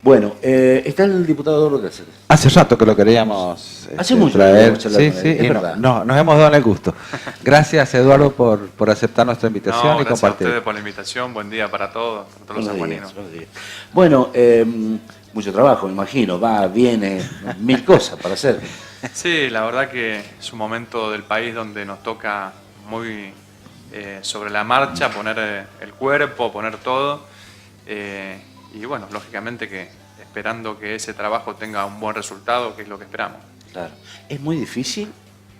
Bueno, está el diputado Rodríguez. Hace rato que lo queríamos Hace mucho traer. que queríamos charlar con él, es y verdad. nos hemos dado el gusto. Gracias, Eduardo, por aceptar nuestra invitación y Gracias compartir. a ustedes por la invitación. Buen día para todos los sanjuaninos. Buenos días. Bueno, mucho trabajo, me imagino. Va, viene, mil cosas para hacer. Sí, la verdad que es un momento del país donde nos toca muy sobre la marcha poner el cuerpo, poner todo. Y bueno, lógicamente que esperando que ese trabajo tenga un buen resultado, que es lo que esperamos. Claro. ¿Es muy difícil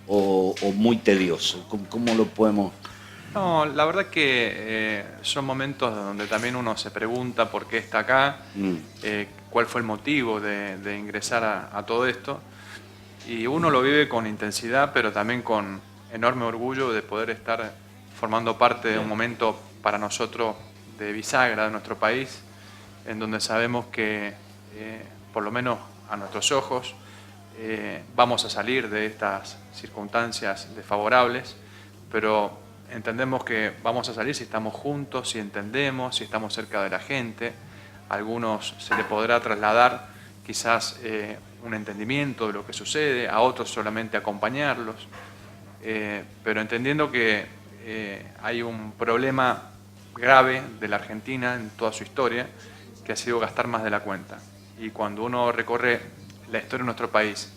o muy tedioso? ¿Cómo lo podemos...? No, la verdad que son momentos donde también uno se pregunta por qué está acá, cuál fue el motivo de ingresar a todo esto. Y uno lo vive con intensidad, pero también con enorme orgullo de poder estar formando parte de un momento para nosotros de bisagra de nuestro país, en donde sabemos que, por lo menos a nuestros ojos, vamos a salir de estas circunstancias desfavorables, pero entendemos que vamos a salir si estamos juntos, si entendemos, si estamos cerca de la gente. A algunos se le podrá trasladar quizás un entendimiento de lo que sucede, a otros solamente acompañarlos, pero entendiendo que hay un problema grave de la Argentina en toda su historia, que ha sido gastar más de la cuenta. Y cuando uno recorre la historia de nuestro país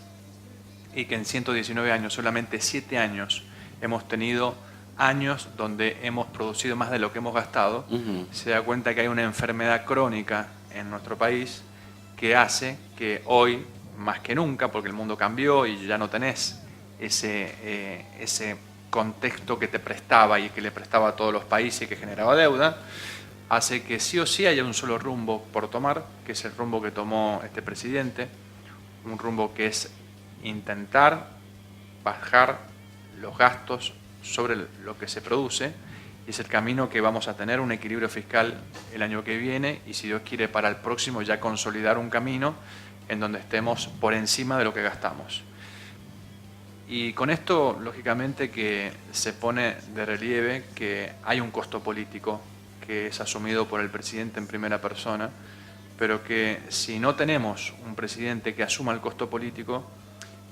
y que en 119 años, solamente 7 años, hemos tenido años donde hemos producido más de lo que hemos gastado, se da cuenta que hay una enfermedad crónica en nuestro país que hace que hoy, más que nunca, porque el mundo cambió y ya no tenés ese contexto que te prestaba y que le prestaba a todos los países y que generaba deuda, hace que sí o sí haya un solo rumbo por tomar, que es el rumbo que tomó este presidente, un rumbo que es intentar bajar los gastos sobre lo que se produce, y es el camino que vamos a tener un equilibrio fiscal el año que viene, y si Dios quiere para el próximo ya consolidar un camino en donde estemos por encima de lo que gastamos. Y con esto, lógicamente, que se pone de relieve que hay un costo político que es asumido por el presidente en primera persona, pero que si no tenemos un presidente que asuma el costo político,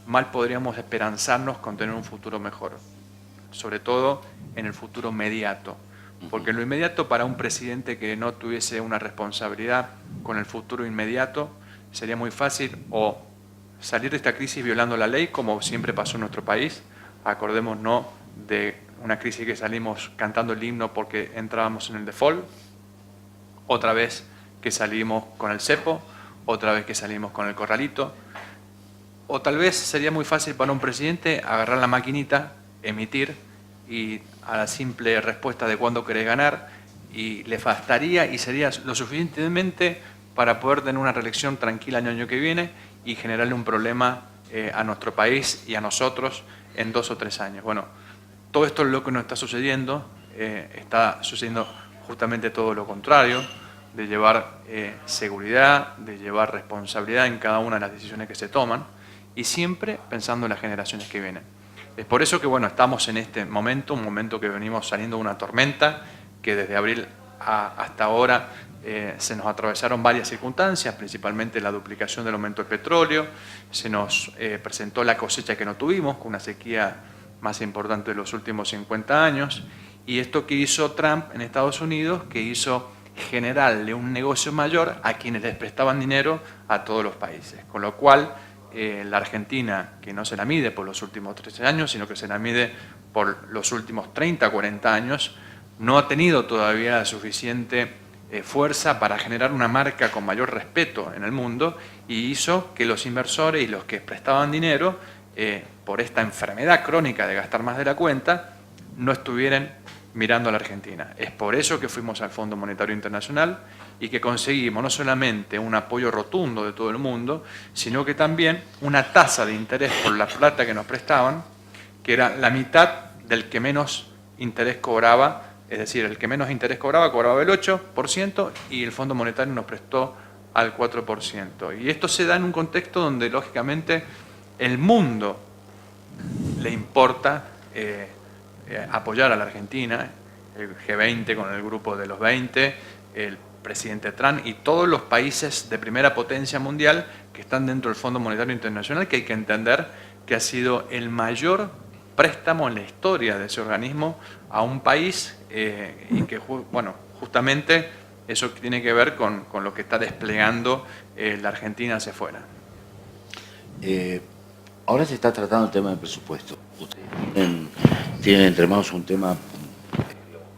mal podríamos esperanzarnos con tener un futuro mejor, sobre todo en el futuro inmediato, porque lo inmediato para un presidente que no tuviese una responsabilidad con el futuro inmediato sería muy fácil o salir de esta crisis violando la ley, como siempre pasó en nuestro país. Acordémonos de una crisis que salimos cantando el himno porque entrábamos en el default, otra vez que salimos con el cepo, otra vez que salimos con el corralito, o tal vez sería muy fácil para un presidente agarrar la maquinita, emitir, y a la simple respuesta de cuándo querés ganar, y le bastaría y sería lo suficientemente para poder tener una reelección tranquila el año que viene y generarle un problema a nuestro país y a nosotros en 2 o 3 años. Bueno, todo esto es lo que nos está sucediendo justamente todo lo contrario, de llevar seguridad, de llevar responsabilidad en cada una de las decisiones que se toman, y siempre pensando en las generaciones que vienen. Es por eso que bueno, estamos en este momento, un momento que venimos saliendo de una tormenta, que desde abril hasta ahora se nos atravesaron varias circunstancias, principalmente la duplicación del aumento del petróleo, se nos presentó la cosecha que no tuvimos, con una sequía más importante de los últimos 50 años, y esto que hizo Trump en Estados Unidos, que hizo generarle un negocio mayor a quienes les prestaban dinero a todos los países, con lo cual la Argentina, que no se la mide por los últimos 13 años, sino que se la mide por los últimos 30, 40 años, no ha tenido todavía la suficiente fuerza para generar una marca con mayor respeto en el mundo, y hizo que los inversores y los que prestaban dinero por esta enfermedad crónica de gastar más de la cuenta no estuvieran mirando a la Argentina. Es por eso que fuimos al Fondo Monetario Internacional y que conseguimos no solamente un apoyo rotundo de todo el mundo, sino que también una tasa de interés por la plata que nos prestaban, que era la mitad del que menos interés cobraba, es decir, el que menos interés cobraba el 8% y el Fondo Monetario nos prestó al 4%. Y esto se da en un contexto donde, lógicamente, el mundo le importa apoyar a la Argentina, el G20 con el grupo de los 20, el presidente Trump y todos los países de primera potencia mundial que están dentro del Fondo Monetario Internacional, que hay que entender que ha sido el mayor préstamo en la historia de ese organismo a un país y que, bueno, justamente eso tiene que ver con lo que está desplegando la Argentina hacia afuera. Ahora se está tratando el tema del presupuesto. Ustedes tienen entre manos un tema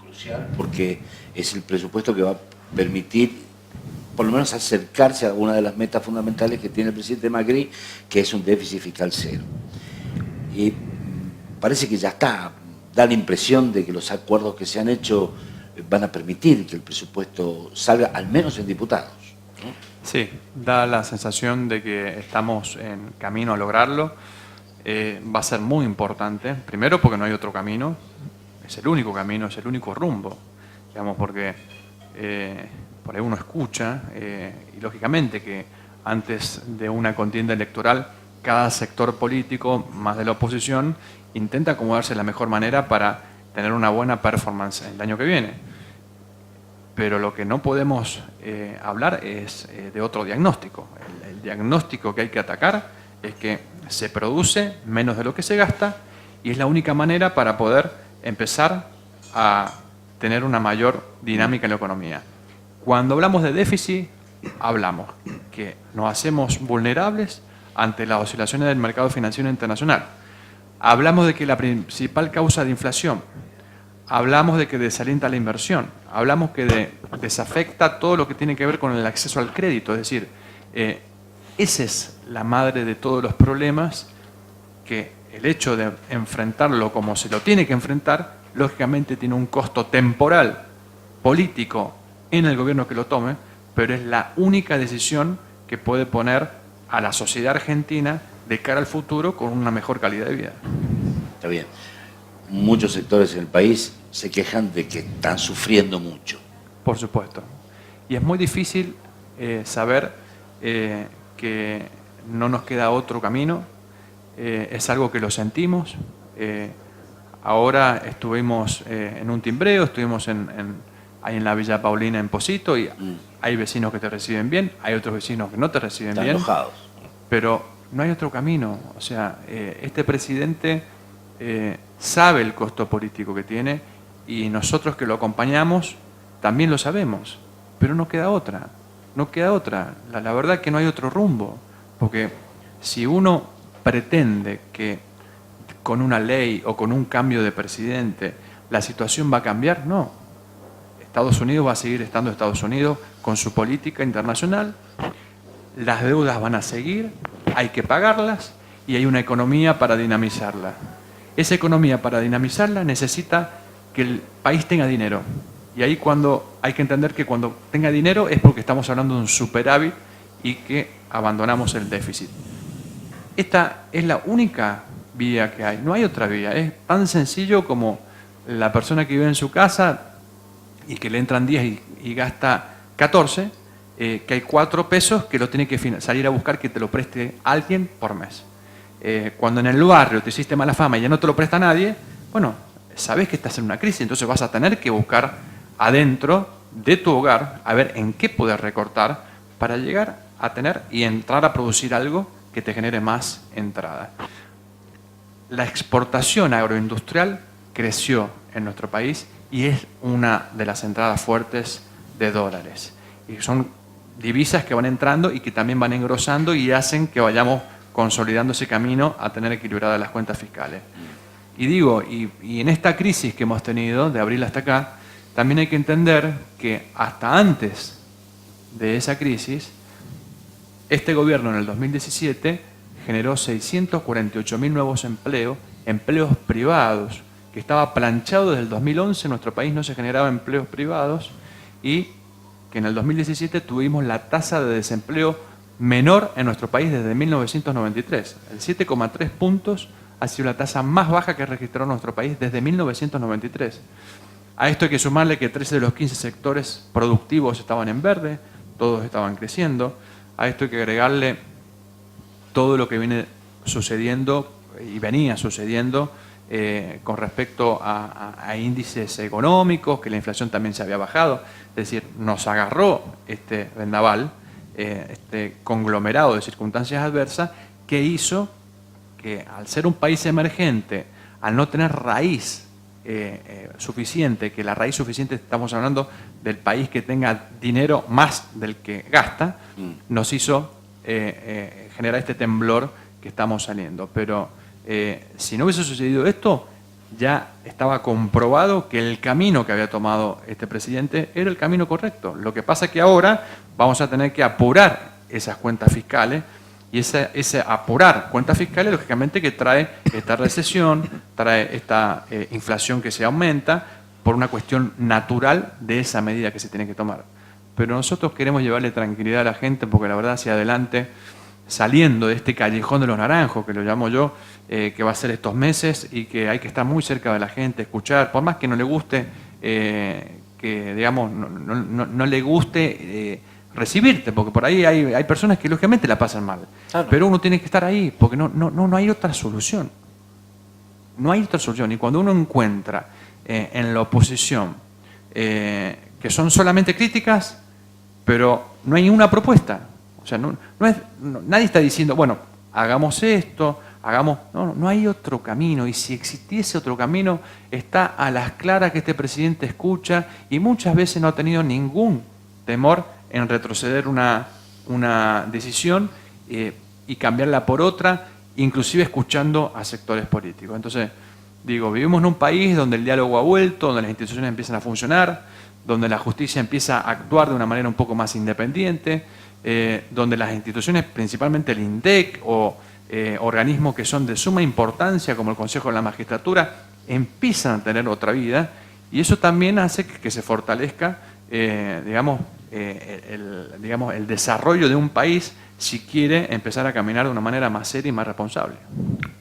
crucial porque es el presupuesto que va a permitir por lo menos acercarse a una de las metas fundamentales que tiene el presidente Macri, que es un déficit fiscal cero. Y parece que ya está, da la impresión de que los acuerdos que se han hecho van a permitir que el presupuesto salga, al menos en diputados, ¿no? Sí, da la sensación de que estamos en camino a lograrlo. Va a ser muy importante, primero porque no hay otro camino, es el único camino, es el único rumbo, digamos, porque por ahí uno escucha, y lógicamente que antes de una contienda electoral, cada sector político, más de la oposición, intenta acomodarse de la mejor manera para tener una buena performance el año que viene. Pero lo que no podemos hablar es de otro diagnóstico. El diagnóstico que hay que atacar es que se produce menos de lo que se gasta y es la única manera para poder empezar a tener una mayor dinámica en la economía. Cuando hablamos de déficit, hablamos que nos hacemos vulnerables ante las oscilaciones del mercado financiero internacional. Hablamos de que la principal causa de inflación, hablamos de que desalienta la inversión, hablamos que desafecta todo lo que tiene que ver con el acceso al crédito, es decir, esa es la madre de todos los problemas, que el hecho de enfrentarlo como se lo tiene que enfrentar, lógicamente tiene un costo temporal, político, en el gobierno que lo tome, pero es la única decisión que puede poner a la sociedad argentina de cara al futuro con una mejor calidad de vida. Está bien. Muchos sectores en el país se quejan de que están sufriendo mucho. Por supuesto. Y es muy difícil saber que no nos queda otro camino. Es algo que lo sentimos. Ahora estuvimos en un timbreo, estuvimos ahí en la Villa Paulina en Posito y hay vecinos que te reciben bien, hay otros vecinos que no te reciben Están bien. enojados. Pero no hay otro camino. O sea, este presidente sabe el costo político que tiene y nosotros que lo acompañamos también lo sabemos, pero no queda otra. No queda otra. La verdad es que no hay otro rumbo, porque si uno pretende que con una ley o con un cambio de presidente la situación va a cambiar, no. Estados Unidos va a seguir estando Estados Unidos con su política internacional, las deudas van a seguir, hay que pagarlas y hay una economía para dinamizarla. Esa economía para dinamizarla necesita que el país tenga dinero. Y ahí hay que entender que cuando tenga dinero es porque estamos hablando de un superávit y que abandonamos el déficit. Esta es la única vía que hay, no hay otra vía. Es tan sencillo como la persona que vive en su casa y que le entran 10 y gasta 14, que hay 4 pesos que lo tiene que salir a buscar que te lo preste alguien por mes. Cuando en el barrio te hiciste mala fama y ya no te lo presta nadie, bueno, sabes que estás en una crisis, entonces vas a tener que buscar adentro de tu hogar a ver en qué poder recortar para llegar a tener y entrar a producir algo que te genere más entrada. La exportación agroindustrial creció en nuestro país y es una de las entradas fuertes de dólares. Y son divisas que van entrando y que también van engrosando y hacen que vayamos consolidando ese camino a tener equilibradas las cuentas fiscales. Y digo, y en esta crisis que hemos tenido, de abril hasta acá, también hay que entender que hasta antes de esa crisis, este gobierno en el 2017 generó 648.000 nuevos empleos privados, que estaba planchado desde el 2011, en nuestro país no se generaba empleos privados, y que en el 2017 tuvimos la tasa de desempleo menor en nuestro país desde 1993. El 7,3 puntos ha sido la tasa más baja que registró nuestro país desde 1993. A esto hay que sumarle que 13 de los 15 sectores productivos estaban en verde, todos estaban creciendo. A esto hay que agregarle todo lo que viene sucediendo y venía sucediendo con respecto a índices económicos, que la inflación también se había bajado. Es decir, nos agarró este vendaval, este conglomerado de circunstancias adversas, que hizo que al ser un país emergente, al no tener raíz suficiente, que la raíz suficiente, estamos hablando del país que tenga dinero más del que gasta, nos hizo generar este temblor que estamos saliendo. Pero si no hubiese sucedido esto, ya estaba comprobado que el camino que había tomado este presidente era el camino correcto. Lo que pasa es que ahora vamos a tener que apurar esas cuentas fiscales, y ese apurar cuentas fiscales, lógicamente, que trae esta recesión, trae esta inflación que se aumenta por una cuestión natural de esa medida que se tiene que tomar. Pero nosotros queremos llevarle tranquilidad a la gente, porque la verdad, hacia adelante, saliendo de este callejón de los naranjos, que lo llamo yo, que va a ser estos meses, y que hay que estar muy cerca de la gente, escuchar, por más que no le guste, que digamos, no le guste recibirte, porque por ahí hay personas que lógicamente la pasan mal. Claro. Pero uno tiene que estar ahí, porque no hay otra solución. No hay otra solución. Y cuando uno encuentra en la oposición que son solamente críticas, pero no hay ninguna propuesta. O sea, nadie está diciendo, bueno, hagamos esto, hagamos... No hay otro camino. Y si existiese otro camino, está a las claras que este presidente escucha, y muchas veces no ha tenido ningún temor en retroceder una decisión y cambiarla por otra, inclusive escuchando a sectores políticos. Entonces, digo, vivimos en un país donde el diálogo ha vuelto, donde las instituciones empiezan a funcionar, donde la justicia empieza a actuar de una manera un poco más independiente, donde las instituciones, principalmente el INDEC o organismos que son de suma importancia, como el Consejo de la Magistratura, empiezan a tener otra vida, y eso también hace que se fortalezca, digamos, el desarrollo de un país, si quiere empezar a caminar de una manera más seria y más responsable.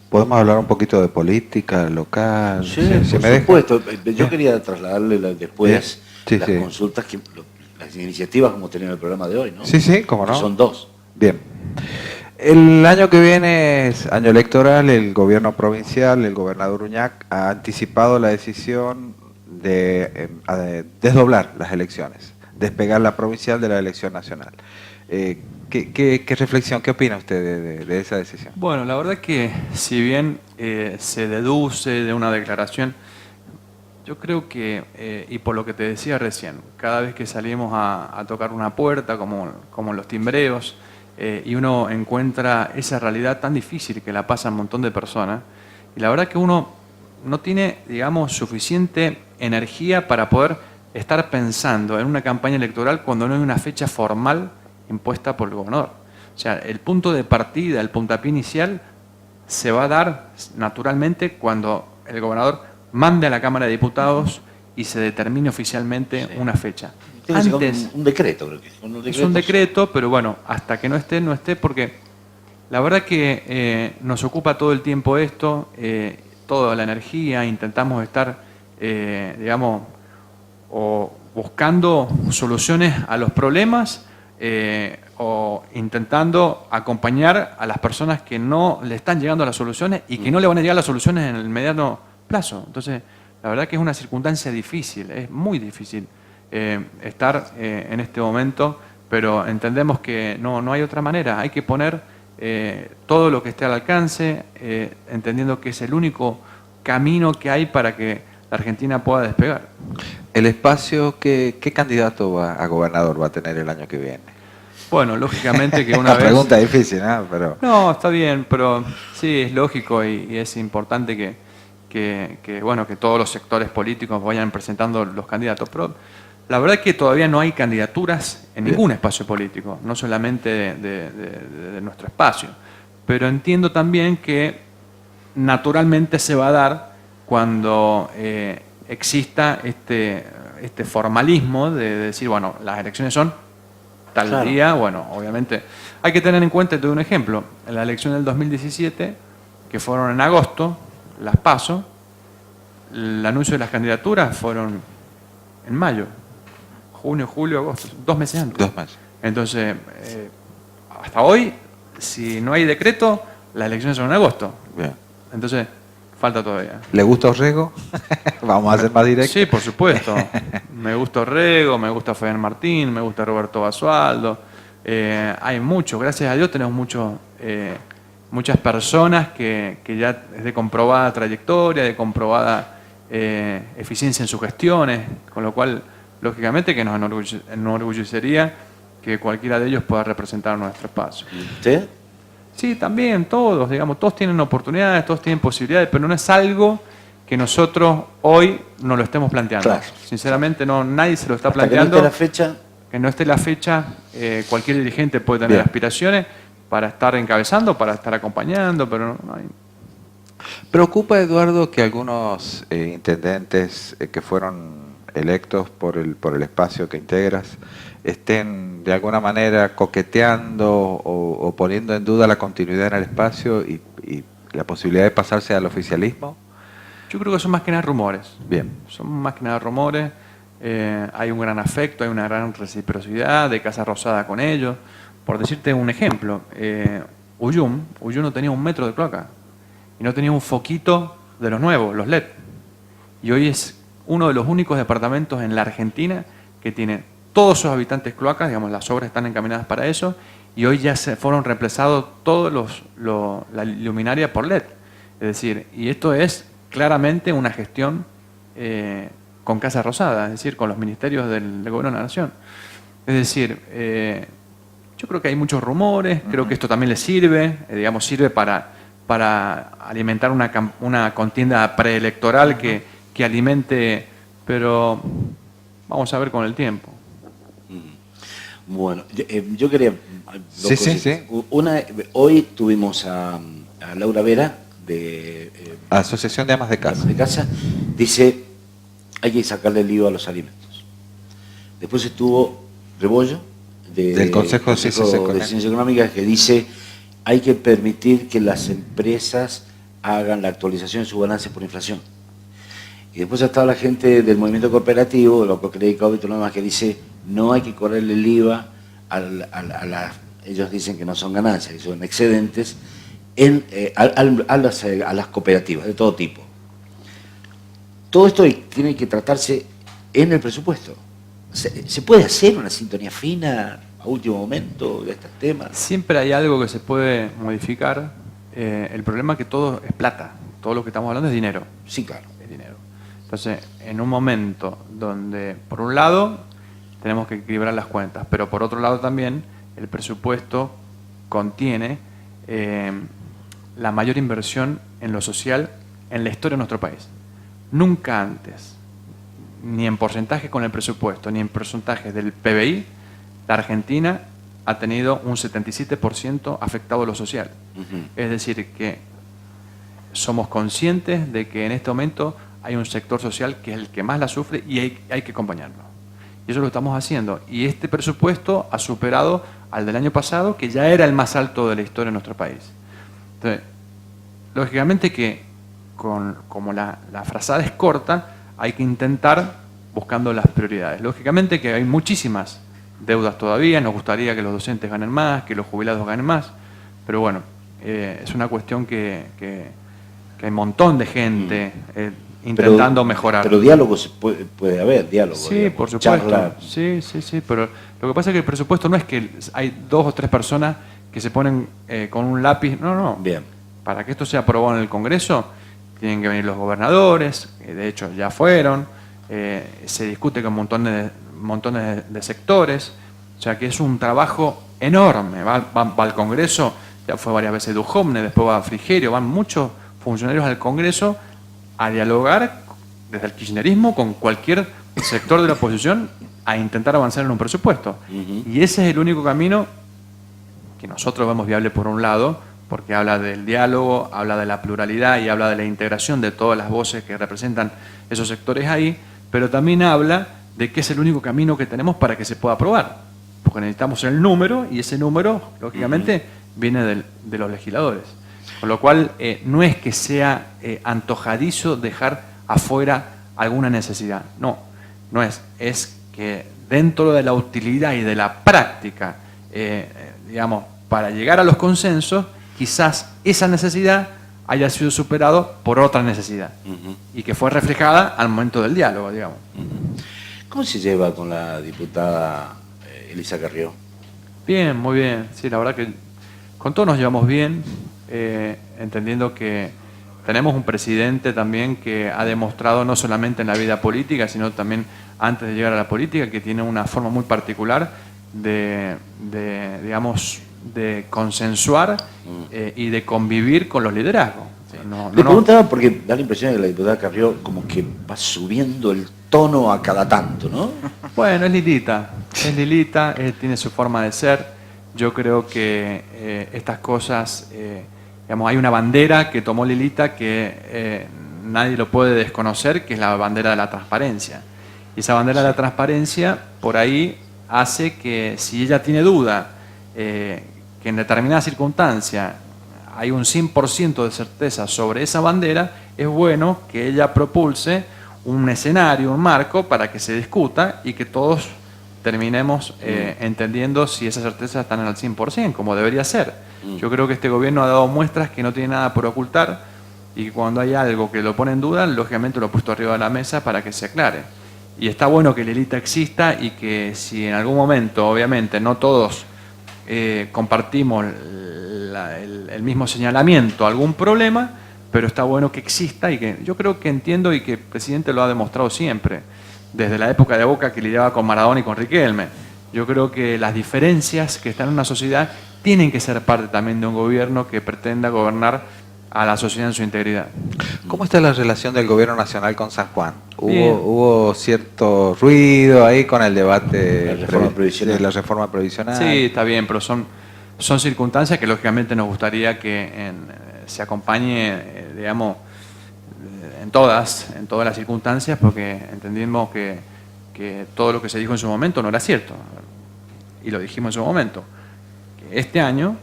¿Podemos hablar un poquito de política local? Sí, por supuesto. Yo quería trasladarle después las consultas, las iniciativas como tenía el programa de hoy, ¿no? Sí, cómo no. Son dos. Bien. El año que viene es año electoral. El gobierno provincial, el gobernador Uñac, ha anticipado la decisión de desdoblar las elecciones, despegar la provincial de la elección nacional. ¿Qué reflexión, qué opina usted de esa decisión? Bueno, la verdad es que si bien se deduce de una declaración, yo creo que, y por lo que te decía recién, cada vez que salimos a tocar una puerta, como los timbreos, y uno encuentra esa realidad tan difícil que la pasa un montón de personas, y la verdad que uno no tiene, digamos, suficiente energía para poder estar pensando en una campaña electoral cuando no hay una fecha formal impuesta por el gobernador. O sea, el punto de partida, el puntapié inicial, se va a dar naturalmente cuando el gobernador mande a la Cámara de Diputados y se determine oficialmente una fecha. Antes, un decreto, creo que es un decreto, pero bueno, hasta que no esté, porque la verdad que nos ocupa todo el tiempo esto, toda la energía, intentamos estar, digamos, o buscando soluciones a los problemas, o intentando acompañar a las personas que no le están llegando a las soluciones y que no le van a llegar las soluciones en el mediano plazo. Entonces, la verdad que es una circunstancia difícil, es muy difícil estar en este momento, pero entendemos que no hay otra manera. Hay que poner todo lo que esté al alcance, entendiendo que es el único camino que hay para que la Argentina pueda despegar. El espacio, ¿qué candidato a gobernador va a tener el año que viene? Bueno, lógicamente que una vez... pregunta difícil, ¿no? Pero... No, está bien, pero sí, es lógico y es importante bueno, que todos los sectores políticos vayan presentando los candidatos. Pero la verdad es que todavía no hay candidaturas en ningún espacio político, no solamente de nuestro espacio. Pero entiendo también que naturalmente se va a dar cuando exista este formalismo de decir, bueno, las elecciones son tal día. Bueno, obviamente hay que tener en cuenta, te doy un ejemplo, en la elección del 2017, que fueron en agosto, las PASO, el anuncio de las candidaturas fueron en mayo, junio, julio, agosto, 2 meses antes. 2 meses. Entonces, hasta hoy, si no hay decreto, las elecciones son en agosto. Bien. Entonces, falta todavía. ¿Le gusta Orrego? Vamos a ser más directos. Sí, por supuesto. Me gusta Orrego, me gusta Fabián Martín, me gusta Roberto Basualdo. Hay muchos, gracias a Dios tenemos muchas personas que ya es de comprobada trayectoria, de comprobada eficiencia en sus gestiones, con lo cual, lógicamente, que nos enorgullecería que cualquiera de ellos pueda representar nuestro espacio. ¿Usted? Sí, también, todos, digamos, todos tienen oportunidades, todos tienen posibilidades, pero no es algo que nosotros hoy nos lo estemos planteando. Claro. Sinceramente, nadie se lo está Hasta planteando. que no esté la fecha. Que no esté la fecha, cualquier dirigente puede tener Bien. aspiraciones para estar encabezando, para estar acompañando, pero no hay... ¿Preocupa, Eduardo, que algunos intendentes que fueron electos por el espacio que integras estén de alguna manera coqueteando o poniendo en duda la continuidad en el espacio y la posibilidad de pasarse al oficialismo? Yo creo que son más que nada rumores. Bien. Son más que nada rumores. Hay un gran afecto, hay una gran reciprocidad de Casa Rosada con ellos. Por decirte un ejemplo, Uyum no tenía 1 metro de cloaca y no tenía un foquito de los nuevos, los LED. Y hoy es uno de los únicos departamentos en la Argentina que tiene todos sus habitantes cloacas, digamos, las obras están encaminadas para eso, y hoy ya se fueron reemplazados todos la luminaria por LED. Es decir, y esto es claramente una gestión con Casa Rosada, es decir, con los ministerios del Gobierno de la Nación. Es decir, yo creo que hay muchos rumores, creo que esto también les sirve, digamos, sirve para alimentar una contienda preelectoral que alimente, pero vamos a ver con el tiempo. Bueno, yo quería... Sí. Hoy tuvimos a Laura Vera, de Asociación de Amas de Casa. de Casa, dice, hay que sacarle el IVA a los alimentos. Después estuvo Rebollo, del Consejo de Ciencias Económicas, que dice, hay que permitir que las empresas hagan la actualización de sus balances por inflación. Y después está la gente del movimiento cooperativo, de los Cocredicado y todo lo demás, que dice, no hay que correrle el IVA ellos dicen que no son ganancias, que son excedentes, a las cooperativas de todo tipo. Todo esto tiene que tratarse en el presupuesto. ¿Se puede hacer una sintonía fina a último momento de estos temas? Siempre hay algo que se puede modificar. El problema es que todo es plata. Todo lo que estamos hablando es dinero. Sí, claro. Es dinero. Entonces, en un momento donde, por un lado, tenemos que equilibrar las cuentas, pero por otro lado también, el presupuesto contiene la mayor inversión en lo social en la historia de nuestro país. Nunca antes, ni en porcentaje con el presupuesto, ni en porcentaje del PBI, la Argentina ha tenido un 77% afectado a lo social. Es decir, que somos conscientes de que en este momento hay un sector social que es el que más la sufre y hay que acompañarlo. Y eso lo estamos haciendo. Y este presupuesto ha superado al del año pasado, que ya era el más alto de la historia de nuestro país. Entonces, lógicamente que como la frazada es corta, hay que intentar buscando las prioridades. Lógicamente que hay muchísimas deudas todavía, nos gustaría que los docentes ganen más, que los jubilados ganen más, pero bueno, es una cuestión que hay un montón de gente intentando mejorar. Pero diálogo puede haber, diálogo. Sí, digamos, por supuesto. charla. Sí, pero lo que pasa es que el presupuesto no es que hay 2 o 3 personas que se ponen con un lápiz, no. Bien. Para que esto sea aprobado en el Congreso, tienen que venir los gobernadores, que de hecho ya fueron, se discute con montones de sectores, o sea que es un trabajo enorme. Va al Congreso, ya fue varias veces Duhovne, después va a Frigerio, van muchos funcionarios al Congreso a dialogar desde el kirchnerismo con cualquier sector de la oposición a intentar avanzar en un presupuesto. Y ese es el único camino que nosotros vemos viable por un lado, porque habla del diálogo, habla de la pluralidad y habla de la integración de todas las voces que representan esos sectores ahí, pero también habla de que es el único camino que tenemos para que se pueda aprobar, porque necesitamos el número y ese número, lógicamente, viene de los legisladores. Con lo cual, no es que sea antojadizo dejar afuera alguna necesidad, no es que dentro de la utilidad y de la práctica, digamos, para llegar a los consensos, quizás esa necesidad haya sido superado por otra necesidad y que fue reflejada al momento del diálogo, digamos. ¿Cómo se lleva con la diputada Elisa Carrió? Bien, muy bien. Sí, la verdad que con todos nos llevamos bien, entendiendo que tenemos un presidente también que ha demostrado no solamente en la vida política, sino también antes de llegar a la política, que tiene una forma muy particular digamos, de consensuar y de convivir con los liderazgos. Sí. Le preguntaba porque da la impresión de que la diputada Carrió como que va subiendo el tono a cada tanto, ¿no? Bueno, es Lilita, tiene su forma de ser. Yo creo que estas cosas, digamos, hay una bandera que tomó Lilita que nadie lo puede desconocer, que es la bandera de la transparencia. Y esa bandera de la transparencia, por ahí, hace que si ella tiene duda, que en determinada circunstancia hay un 100% de certeza sobre esa bandera, es bueno que ella propulse un escenario, un marco para que se discuta y que todos terminemos entendiendo si esas certezas están al 100%, como debería ser. Yo creo que este gobierno ha dado muestras que no tiene nada por ocultar y que cuando hay algo que lo pone en duda, lógicamente lo ha puesto arriba de la mesa para que se aclare. Y está bueno que Lilita exista y que si en algún momento, obviamente, no todos compartimos el mismo señalamiento a algún problema, pero está bueno que exista y que yo creo que entiendo y que el presidente lo ha demostrado siempre, desde la época de Boca que lidiaba con Maradona y con Riquelme. Yo creo que las diferencias que están en una sociedad tienen que ser parte también de un gobierno que pretenda gobernar a la sociedad en su integridad. ¿Cómo está la relación del gobierno nacional con San Juan? Hubo cierto ruido ahí con el debate de la reforma previsional. Sí, está bien, pero son circunstancias que lógicamente nos gustaría que se acompañe, digamos, en todas las circunstancias, porque entendimos que todo lo que se dijo en su momento no era cierto. Y lo dijimos en su momento. Que este año,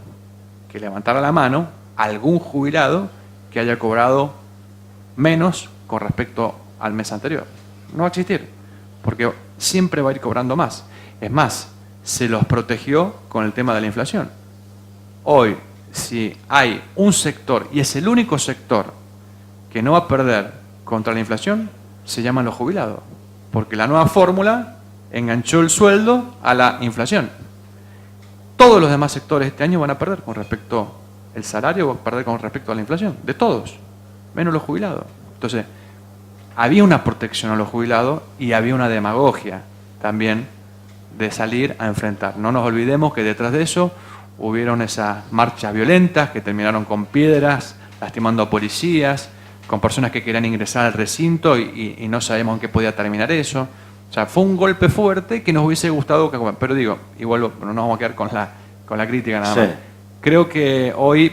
que levantara la mano algún jubilado que haya cobrado menos con respecto al mes anterior. No va a existir, porque siempre va a ir cobrando más. Es más, se los protegió con el tema de la inflación. Hoy, si hay un sector, y es el único sector que no va a perder contra la inflación, se llaman los jubilados, porque la nueva fórmula enganchó el sueldo a la inflación. Todos los demás sectores este año van a perder con respecto el salario, va a perder con respecto a la inflación, de todos, menos los jubilados. Entonces, había una protección a los jubilados y había una demagogia también de salir a enfrentar. No nos olvidemos que detrás de eso hubieron esas marchas violentas que terminaron con piedras, lastimando a policías, con personas que querían ingresar al recinto y no sabemos en qué podía terminar eso. O sea, fue un golpe fuerte que nos hubiese gustado, pero digo, igual no nos vamos a quedar con la crítica nada más. Creo que hoy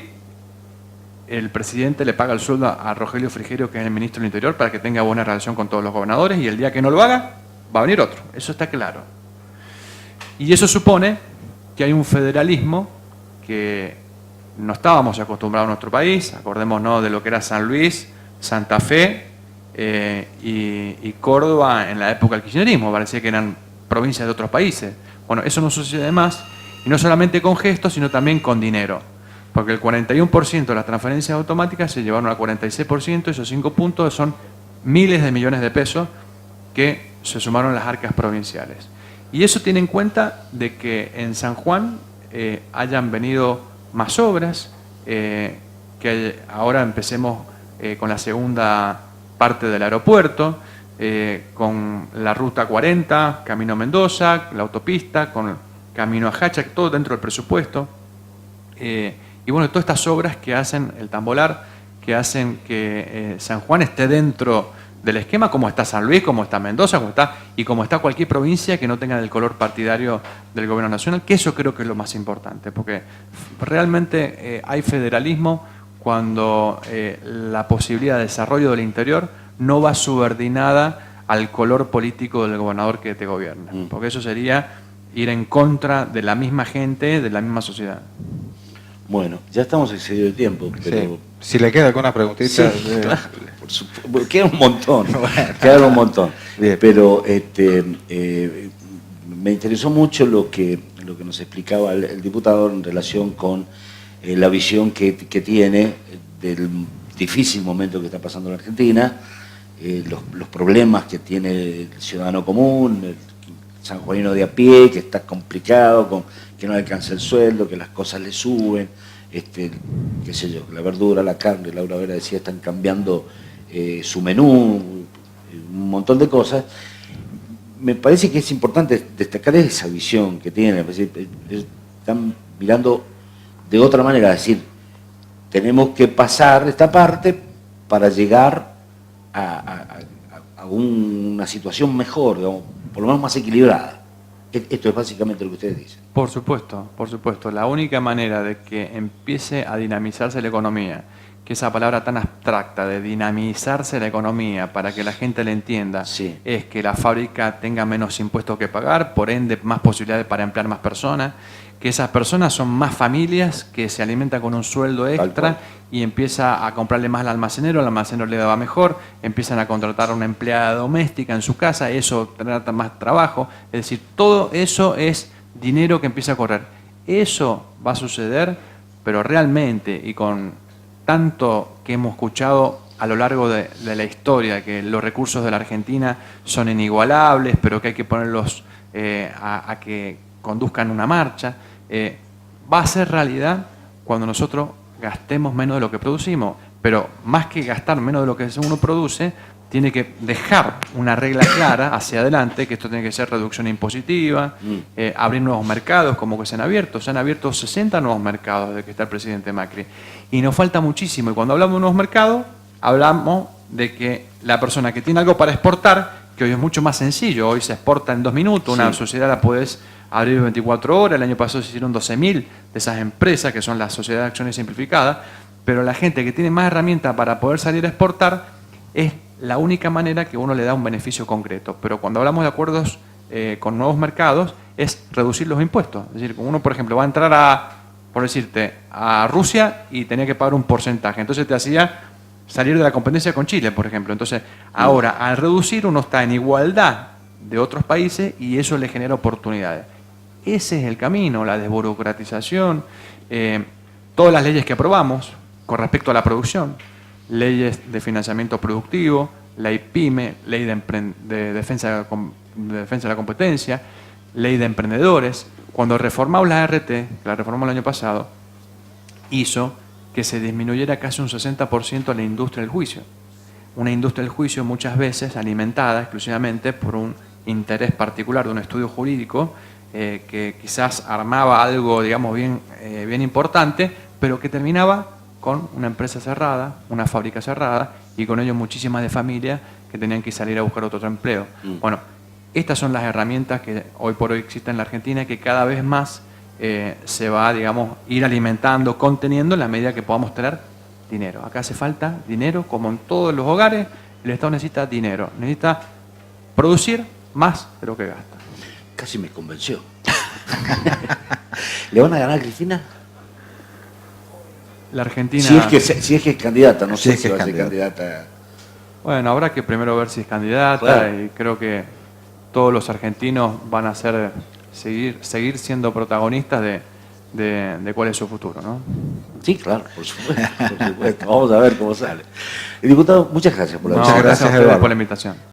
el presidente le paga el sueldo a Rogelio Frigerio, que es el ministro del Interior, para que tenga buena relación con todos los gobernadores, y el día que no lo haga, va a venir otro. Eso está claro. Y eso supone que hay un federalismo que no estábamos acostumbrados en nuestro país. Acordémonos de lo que era San Luis, Santa Fe y Córdoba en la época del kirchnerismo. Parecía que eran provincias de otros países. Bueno, eso no sucede más, y no solamente con gestos, sino también con dinero. Porque el 41% de las transferencias automáticas se llevaron al 46%, esos 5 puntos son miles de millones de pesos que se sumaron a las arcas provinciales. Y eso tiene en cuenta de que en San Juan hayan venido más obras, que ahora empecemos con la segunda parte del aeropuerto, con la ruta 40, Camino Mendoza, la autopista, con Camino a Hacha, todo dentro del presupuesto. Y bueno, todas estas obras que hacen el Tambolar, que hacen que San Juan esté dentro del esquema, como está San Luis, como está Mendoza, como está cualquier provincia que no tenga el color partidario del gobierno nacional, que eso creo que es lo más importante, porque realmente hay federalismo cuando la posibilidad de desarrollo del interior no va subordinada al color político del gobernador que te gobierna, porque eso sería ir en contra de la misma gente, de la misma sociedad. Bueno, ya estamos excedidos de tiempo, pero... Sí. Si le queda alguna preguntita... Sí, claro, por supuesto, queda un montón, queda un montón. Bien. Pero me interesó mucho lo que nos explicaba el diputado en relación con la visión que tiene del difícil momento que está pasando la Argentina, los problemas que tiene el ciudadano común, el sanjuanino de a pie, que está complicado, que no le alcanza el sueldo, que las cosas le suben, qué sé yo, la verdura, la carne, Laura Vera decía, están cambiando su menú, un montón de cosas. Me parece que es importante destacar esa visión que tienen, es decir, están mirando de otra manera, es decir, tenemos que pasar esta parte para llegar a una situación mejor, digamos, por lo menos más equilibrada. Esto es básicamente lo que ustedes dicen. Por supuesto, por supuesto. La única manera de que empiece a dinamizarse la economía, que esa palabra tan abstracta de dinamizarse la economía para que la gente la entienda, sí, es que la fábrica tenga menos impuestos que pagar, por ende más posibilidades para emplear más personas, que esas personas son más familias que se alimentan con un sueldo extra y empieza a comprarle más al almacenero le va mejor, empiezan a contratar a una empleada doméstica en su casa, eso trata más trabajo, es decir, todo eso es dinero que empieza a correr. Eso va a suceder, pero realmente y con tanto que hemos escuchado a lo largo de la historia, que los recursos de la Argentina son inigualables, pero que hay que ponerlos a que conduzcan una marcha, va a ser realidad cuando nosotros gastemos menos de lo que producimos, pero más que gastar menos de lo que uno produce, tiene que dejar una regla clara hacia adelante, que esto tiene que ser reducción impositiva, abrir nuevos mercados, como que se han abierto 60 nuevos mercados desde que está el presidente Macri. Y nos falta muchísimo, y cuando hablamos de nuevos mercados, hablamos de que la persona que tiene algo para exportar, que hoy es mucho más sencillo, hoy se exporta en 2 minutos, una sociedad la puedes abrir 24 horas, el año pasado se hicieron 12.000 de esas empresas, que son las sociedades de acciones simplificadas, pero la gente que tiene más herramientas para poder salir a exportar, es la única manera que uno le da un beneficio concreto. Pero cuando hablamos de acuerdos con nuevos mercados, es reducir los impuestos. Es decir, uno, por ejemplo, va a entrar por decirte, a Rusia y tenía que pagar un porcentaje. Entonces te hacía salir de la competencia con Chile, por ejemplo. Entonces, ahora, al reducir, uno está en igualdad de otros países y eso le genera oportunidades. Ese es el camino, la desburocratización, todas las leyes que aprobamos con respecto a la producción, leyes de financiamiento productivo, ley PYME, ley de defensa de la competencia, ley de emprendedores. Cuando reformamos la RT, que la reformamos el año pasado, hizo que se disminuyera casi un 60% la industria del juicio. Una industria del juicio muchas veces alimentada exclusivamente por un interés particular de un estudio jurídico que quizás armaba algo, digamos, bien importante, pero que terminaba con una empresa cerrada, una fábrica cerrada y con ello muchísimas de familias que tenían que salir a buscar otro empleo. Bueno, estas son las herramientas que hoy por hoy existen en la Argentina y que cada vez más se va, digamos, ir alimentando, conteniendo en la medida que podamos tener dinero. Acá hace falta dinero, como en todos los hogares, el Estado necesita dinero, necesita producir más de lo que gasta. Casi me convenció. ¿Le van a ganar a Cristina? La Argentina... Si es que es candidata, no sé si va a ser candidata. Bueno, habrá que primero ver si es candidata, claro. Y creo que todos los argentinos van a seguir siendo protagonistas de cuál es su futuro, ¿no? Sí, claro, por supuesto. Vamos a ver cómo sale. Diputado, muchas gracias por la visita. Muchas gracias a ustedes por la invitación.